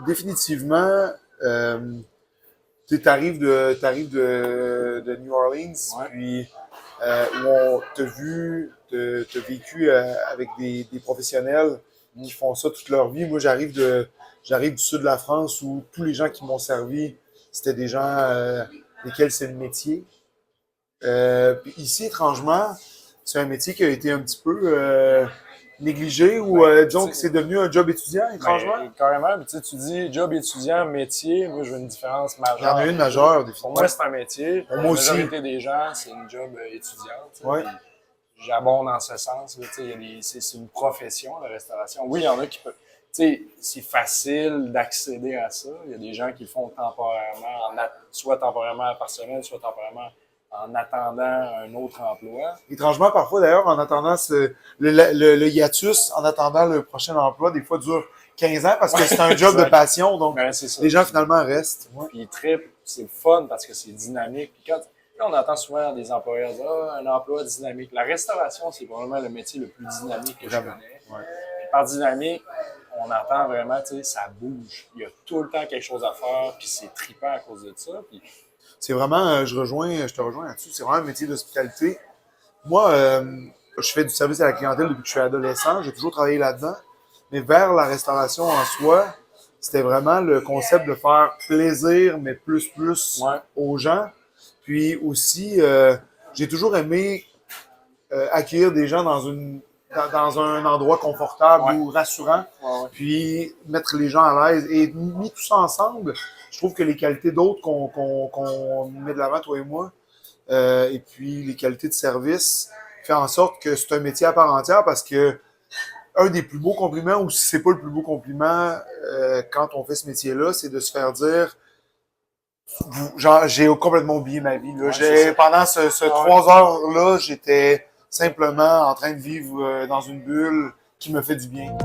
définitivement, tu t'arrives de New Orleans, Ouais. puis où on t'a vu, t'as vécu avec des professionnels qui font ça toute leur vie. Moi, j'arrive du sud de la France où tous les gens qui m'ont servi, c'était des gens lesquels c'est le métier. Puis ici, étrangement, c'est un métier qui a été un petit peu négligé ou disons Tu que sais, c'est devenu un job étudiant, étrangement. carrément, puis tu dis job étudiant, métier, moi je veux une différence Il y en a majeure une entre les deux. majeure, Pour définitivement. moi, c'est un métier. Pour Moi la aussi. majorité des gens, c'est une job étudiante. Tu sais, Ouais. puis j'abonde en ce sens. Là, tu sais, c'est une profession, la restauration. Oui, il y en a qui peuvent. Tu sais, c'est facile d'accéder à ça. Il y a des gens qui le font temporairement, soit temporairement par semaine, soit temporairement en attendant un autre emploi. Étrangement, parfois, d'ailleurs, en attendant le hiatus, en attendant le prochain emploi, des fois dure 15 ans parce que c'est un job de Exact. passion, donc Ben, c'est ça. les gens finalement restent. Ouais. Puis trip, c'est le fun parce que c'est dynamique. Puis quand là, on entend souvent des employeurs dire un emploi dynamique. La restauration, c'est probablement le métier le plus dynamique que je Vraiment. connais. Ouais. Puis par dynamique, on entend vraiment, tu sais, ça bouge. Il y a tout le temps quelque chose à faire, puis c'est trippant à cause de ça. Puis C'est vraiment, je te rejoins là-dessus, c'est vraiment un métier d'hospitalité. Moi, je fais du service à la clientèle depuis que je suis adolescent, j'ai toujours travaillé là-dedans, mais vers la restauration en soi, c'était vraiment le concept de faire plaisir, mais plus ouais, aux gens. Puis aussi, j'ai toujours aimé accueillir des gens dans un endroit confortable ouais, ou rassurant, ouais. puis mettre les gens à l'aise. Et mis tout ça ensemble, je trouve que les qualités d'autres qu'on met de l'avant, toi et moi, et puis les qualités de service, fait en sorte que c'est un métier à part entière parce que un des plus beaux compliments, ou si c'est pas le plus beau compliment quand on fait ce métier-là, c'est de se faire dire genre, j'ai complètement oublié ma vie. Là. Ouais, c'est ça. Pendant ce Ah ouais. 3 heures-là, j'étais simplement en train de vivre dans une bulle qui me fait du bien.